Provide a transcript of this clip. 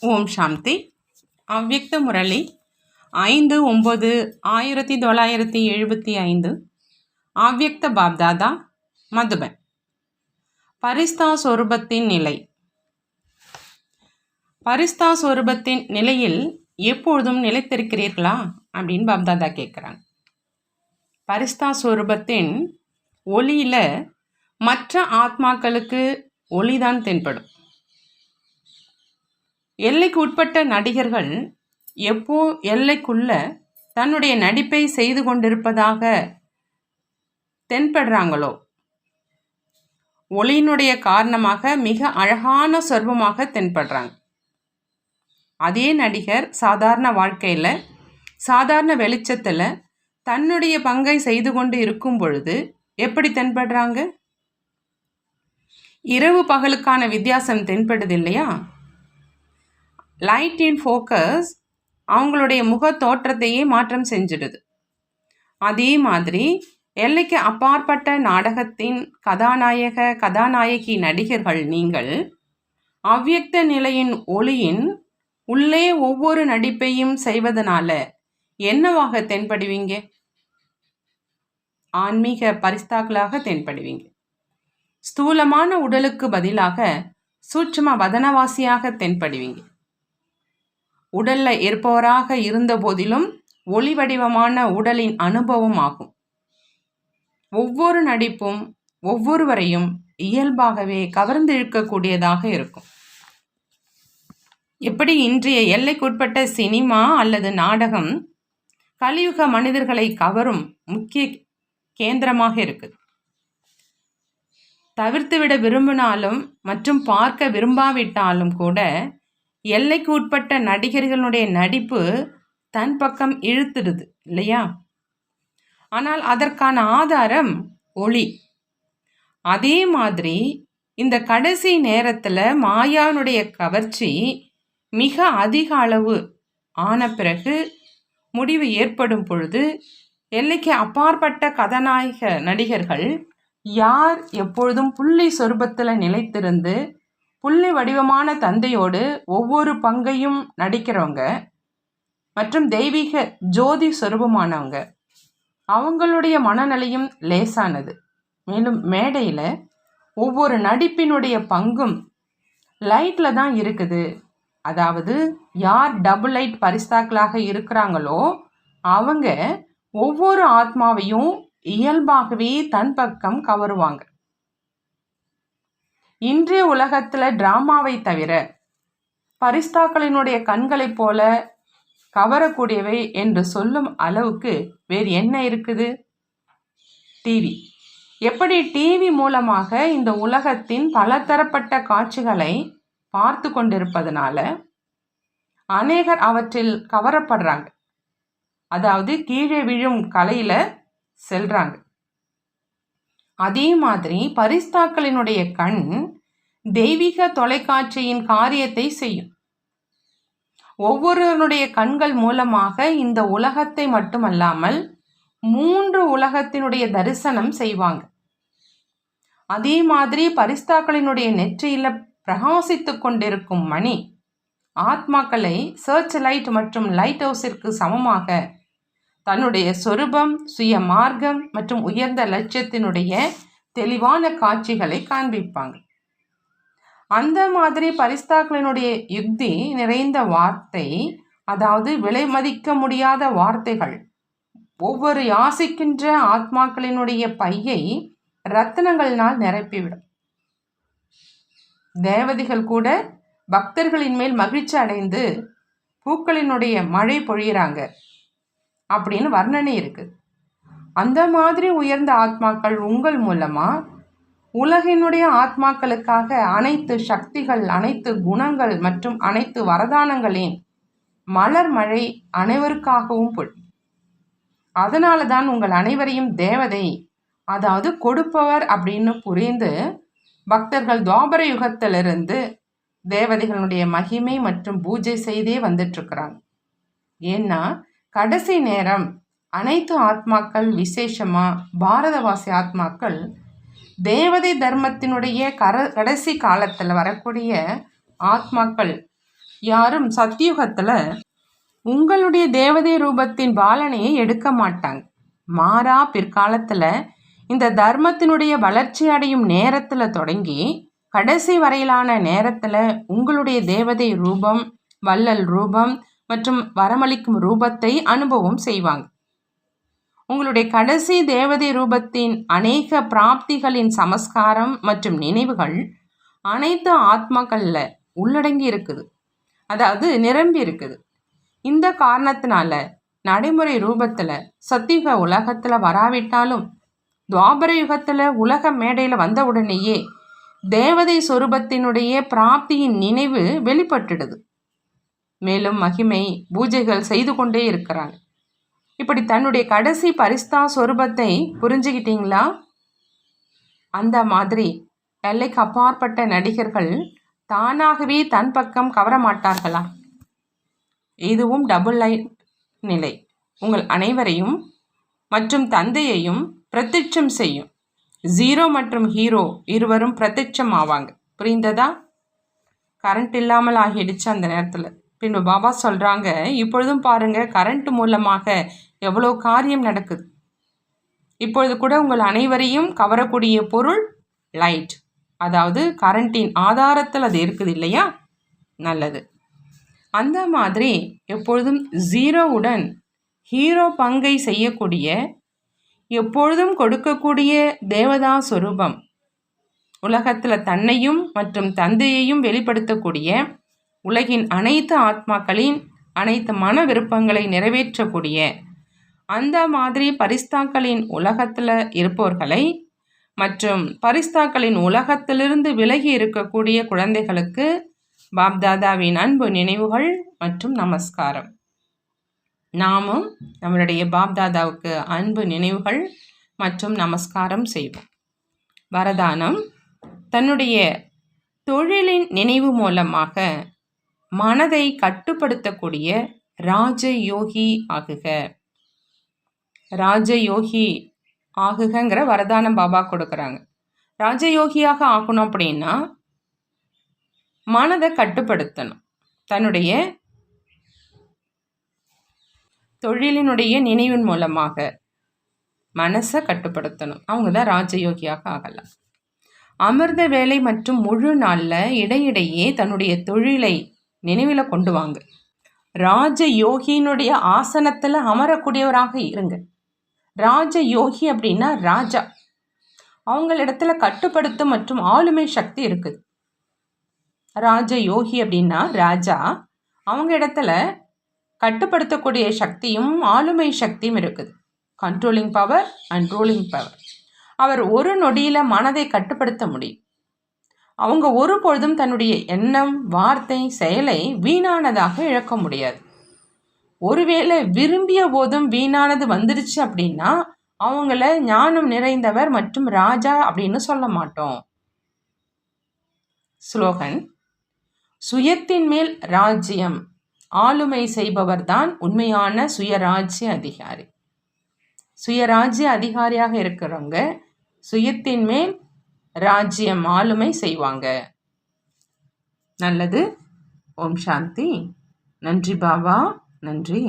ஓம் சாந்தி. அவ்யக்த முரளி 5/9/1975. அவ்யக்த பாப்தாதா, மதுபன். பரிஸ்தா சொரூபத்தின் நிலை. பரிஸ்தா சொரூபத்தின் நிலையில் எப்பொழுதும் நிலைத்திருக்கிறீர்களா அப்படின்னு பாப்தாதா கேட்குறாங்க. பரிஸ்தா சொரூபத்தின் ஒளியில மற்ற ஆத்மாக்களுக்கு ஒளிதான் தென்படும். எல்லைக்கு உட்பட்ட நடிகர்கள் எப்போ எல்லைக்குள்ள தன்னுடைய நடிப்பை செய்து கொண்டிருப்பதாக தென்படுறாங்களோ, ஒளியினுடைய காரணமாக மிக அழகான சொர்பமாக தென்படுறாங்க. அதே நடிகர் சாதாரண வாழ்க்கையில் சாதாரண வெளிச்சத்தில் தன்னுடைய பங்கை செய்து கொண்டு இருக்கும் பொழுது எப்படி தென்படுறாங்க? இரவு பகலுக்கான வித்தியாசம் தென்படுது இல்லையா? லைட் இன் ஃபோக்கஸ் அவங்களுடைய முக தோற்றத்தையே மாற்றம் செஞ்சிடுது. அதே மாதிரி எல்லைக்கு அப்பாற்பட்ட நாடகத்தின் கதாநாயகி நடிகர்கள் நீங்கள் அவ்யக்த நிலையின் ஒளியின் உள்ளே ஒவ்வொரு நடிப்பையும் செய்வதனால என்னவாக தென்படுவீங்க? ஆன்மீக பரிஸ்தாக்களாக தென்படுவீங்க. ஸ்தூலமான உடலுக்கு பதிலாக சூட்சும வதனவாசியாக தென்படுவீங்க. உடல்ல இருப்பவராக இருந்த போதிலும் ஒளி வடிவமான உடலின் அனுபவம் ஆகும். ஒவ்வொரு நடிப்பும் ஒவ்வொருவரையும் இயல்பாகவே கவர்ந்து இழுக்கக்கூடியதாக இருக்கும். எப்படி இன்றைய எல்லைக்குட்பட்ட சினிமா அல்லது நாடகம் கலியுக மனிதர்களை கவரும் முக்கிய கேந்திரமாக இருக்குது. தவிர்த்துவிட விரும்பினாலும் மற்றும் பார்க்க விரும்பாவிட்டாலும் கூட எல்லைக்கு உட்பட்ட நடிகர்களுடைய நடிப்பு தன் பக்கம் இழுத்துடுது இல்லையா? ஆனால் அதற்கான ஆதாரம் ஒளி. அதே மாதிரி இந்த கடைசி நேரத்தில் மாயானுடைய கவர்ச்சி மிக அதிக அளவு ஆன பிறகு முடிவு ஏற்படும் பொழுது எல்லைக்கு அப்பாற்பட்ட கதாநாயக நடிகர்கள் யார் எப்பொழுதும் புள்ளி சொரூபத்தில் நிலைத்திருந்து புள்ளி வடிவமான தந்தையோடு ஒவ்வொரு பங்கையும் நடிக்கிறவங்க மற்றும் தெய்வீக ஜோதி சொரூபமானவங்க, அவங்களுடைய மனநிலையும் லேசானது. மேலும் மேடையில் ஒவ்வொரு நடிப்பினுடைய பங்கும் லைட்டில் தான் இருக்குது. அதாவது யார் டபுள் லைட் பரிஸ்தாக்களாக இருக்கிறாங்களோ அவங்க ஒவ்வொரு ஆத்மாவையும் இயல்பாகவே தன் பக்கம் கவருவாங்க. இன்றைய உலகத்தில் டிராமாவை தவிர பரிஸ்தாக்களினுடைய கண்களைப் போல கவரக்கூடியவை என்று சொல்லும் அளவுக்கு வேறு என்ன இருக்குது? டிவி. எப்படி டிவி மூலமாக இந்த உலகத்தின் பலதரப்பட்ட காட்சிகளை பார்த்து கொண்டிருப்பதனால அநேகர் அவற்றில் கவரப்படுறாங்க. அதாவது கீழே விழும் கலையில் செல்றாங்க. அதே மாதிரி பரிஸ்தாக்களினுடைய கண் தெய்வீக தொலைக்காட்சியின் காரியத்தை செய்யும். ஒவ்வொருவருடைய கண்கள் மூலமாக இந்த உலகத்தை மட்டுமல்லாமல் 3 உலகத்தினுடைய தரிசனம் செய்வாங்க. அதே மாதிரி பரிஸ்தாக்களினுடைய நெற்றியில பிரகாசித்து கொண்டிருக்கும் மணி ஆத்மாக்களை சர்ச் லைட் மற்றும் லைட் ஹவுஸிற்கு சமமாக தன்னுடைய சொரூபம், சுய மார்க்கம் மற்றும் உயர்ந்த லட்சியத்தினுடைய தெளிவான காட்சிகளை காண்பிப்பாங்க. அந்த மாதிரி பரிஸ்தாக்களினுடைய யுக்தி நிறைந்த வார்த்தை, அதாவது விலை மதிக்க முடியாத வார்த்தைகள் ஒவ்வொரு யாசிக்கின்ற ஆத்மாக்களினுடைய பையை ரத்தினங்களினால் நிரப்பிவிடும். தேவதைகள் கூட பக்தர்களின் மேல் மகிழ்ச்சி அடைந்து பூக்களினுடைய மழை பொழியிறாங்க அப்படின்னு வர்ணனை இருக்கு. அந்த மாதிரி உயர்ந்த ஆத்மாக்கள் உங்கள் மூலமா உலகினுடைய ஆத்மாக்களுக்காக அனைத்து சக்திகள், அனைத்து குணங்கள் மற்றும் அனைத்து வரதானங்களின் மலர் மழை அனைவருக்காகவும் பொழியும். அதனால தான் உங்கள் அனைவரையும் தேவதை, அதாவது கொடுப்பவர் அப்படின்னு புரிந்து பக்தர்கள் துவாபர யுகத்திலிருந்து தேவதைகளுடைய மகிமை மற்றும் பூஜை செய்தே வந்துட்டு இருக்கிறாங்க. ஏன்னா கடைசி நேரம் அனைத்து ஆத்மாக்கள், விசேஷமா பாரதவாசி ஆத்மாக்கள் தேவதை தர்மத்தினுடைய கடைசி காலத்தில் வரக்கூடிய ஆத்மாக்கள் யாரும் சத்தியுகத்தில் உங்களுடைய தேவதை ரூபத்தின் பாலனையை எடுக்க மாட்டாங்க. மாறா பிற்காலத்தில் இந்த தர்மத்தினுடைய வளர்ச்சி அடையும் நேரத்தில் தொடங்கி கடைசி வரையிலான நேரத்தில் உங்களுடைய தேவதை ரூபம், வள்ளல் ரூபம் மற்றும் வரமளிக்கும் ரூபத்தை அனுபவம் செய்வாங்க. உங்களுடைய கடைசி தேவதை ரூபத்தின் அநேக பிராப்திகளின் சமஸ்காரம் மற்றும் நினைவுகள் அனைத்து ஆத்மாக்களில் உள்ளடங்கி இருக்குது, அதாவது நிரம்பி இருக்குது. இந்த காரணத்தினால நடைமுறை ரூபத்தில் சத்தியுக உலகத்தில் வராவிட்டாலும் துவாபர யுகத்தில் உலக மேடையில் வந்த உடனேயே தேவதை சொரூபத்தினுடைய பிராப்தியின் நினைவு வெளிப்பட்டுடுது. மேலும் மகிமை பூஜைகள் செய்து கொண்டே இருக்கிறாங்க. இப்படி தன்னுடைய கடைசி பரிஸ்தா சொரூபத்தை புரிஞ்சுக்கிட்டீங்களா? அந்த மாதிரி எல்லைக்கு அப்பாற்பட்ட நடிகர்கள் தானாகவே தன் பக்கம் கவர மாட்டார்களா? இதுவும் டபுள் லைட் நிலை உங்கள் அனைவரையும் மற்றும் தந்தையையும் பிரத்யட்சம் செய்யும். ஜீரோ மற்றும் ஹீரோ இருவரும் பிரத்யட்சம் ஆவாங்க. புரிந்ததா? கரண்ட் இல்லாமல் ஆகிடுச்சு அந்த நேரத்தில். பின்பு பாபா சொல்கிறாங்க, இப்பொழுதும் பாருங்கள் கரண்ட் மூலமாக எவ்வளோ காரியம் நடக்குது. இப்பொழுது கூட உங்கள் அனைவரையும் கவரக்கூடிய பொருள் லைட், அதாவது கரண்டின் ஆதாரத்தில் அது இருக்குது இல்லையா? நல்லது. அந்த மாதிரி எப்பொழுதும் ஜீரோவுடன் ஹீரோ பங்கை செய்யக்கூடிய, எப்பொழுதும் கொடுக்கக்கூடிய தேவதா சொரூபம், உலகத்தில் தன்னையும் மற்றும் தந்தையையும் வெளிப்படுத்தக்கூடிய, உலகின் அனைத்து ஆத்மாக்களின் அனைத்து மன விருப்பங்களை நிறைவேற்றக்கூடிய அந்த மாதிரி பரிஸ்தாக்களின் உலகத்தில் இருப்பவர்களை மற்றும் பரிஸ்தாக்களின் உலகத்திலிருந்து விலகி இருக்கக்கூடிய குழந்தைகளுக்கு பாப்தாதாவின் அன்பு நினைவுகள் மற்றும் நமஸ்காரம். நாமும் நம்மளுடைய பாப்தாதாவுக்கு அன்பு நினைவுகள் மற்றும் நமஸ்காரம் செய்வோம். வரதானம்: தன்னுடைய தொழிலின் நினைவு மூலமாக மனதை கட்டுப்படுத்தக்கூடிய ராஜயோகி ஆகுக. ராஜயோகி ஆகுகிற வரதானம் பாபா கொடுக்குறாங்க. ராஜயோகியாக ஆகணும் அப்படின்னா மனதை கட்டுப்படுத்தணும். தன்னுடைய தொழிலினுடைய நினைவின் மூலமாக மனசை கட்டுப்படுத்தணும். அவங்க தான் ராஜயோகியாக ஆகலாம். அமிர்த வேலை மற்றும் முழு நாளில் இடையிடையே தன்னுடைய தொழிலை நினைவில் கொண்டு வாங்க. ராஜயோகியினுடைய ஆசனத்தில் அமரக்கூடியவராக இருங்க. ராஜயோகி அப்படின்னா ராஜா. அவங்களிடத்துல கட்டுப்படுத்தும் மற்றும் ஆளுமை சக்தி இருக்குது. ராஜயோகி அப்படின்னா ராஜா, அவங்க இடத்துல கட்டுப்படுத்தக்கூடிய சக்தியும் ஆளுமை சக்தியும் இருக்குது. Controlling power and ruling power. அவர் ஒரு நொடியில் மனதை கட்டுப்படுத்த முடியும். அவங்க ஒரு பொழுதும் தன்னுடைய எண்ணம், வார்த்தை, செயலை வீணானதாக இழக்க முடியாது. ஒருவேளை விரும்பிய போதும் வீணானது வந்துடுச்சு அப்படின்னா அவங்கள ஞானம் நிறைந்தவர் மற்றும் ராஜா அப்படின்னு சொல்ல மாட்டோம். ஸ்லோகன்: சுயத்தின் மேல் ராஜ்யம் ஆளுமை செய்பவர்தான் உண்மையான சுயராஜ்ய அதிகாரி. சுயராஜ்ய அதிகாரியாக இருக்கிறவங்க சுயத்தின் மேல் ராஜ்யம் ஆளுமை செய்வாங்க. நல்லது. ஓம் சாந்தி. நன்றி பாபா. நன்றி.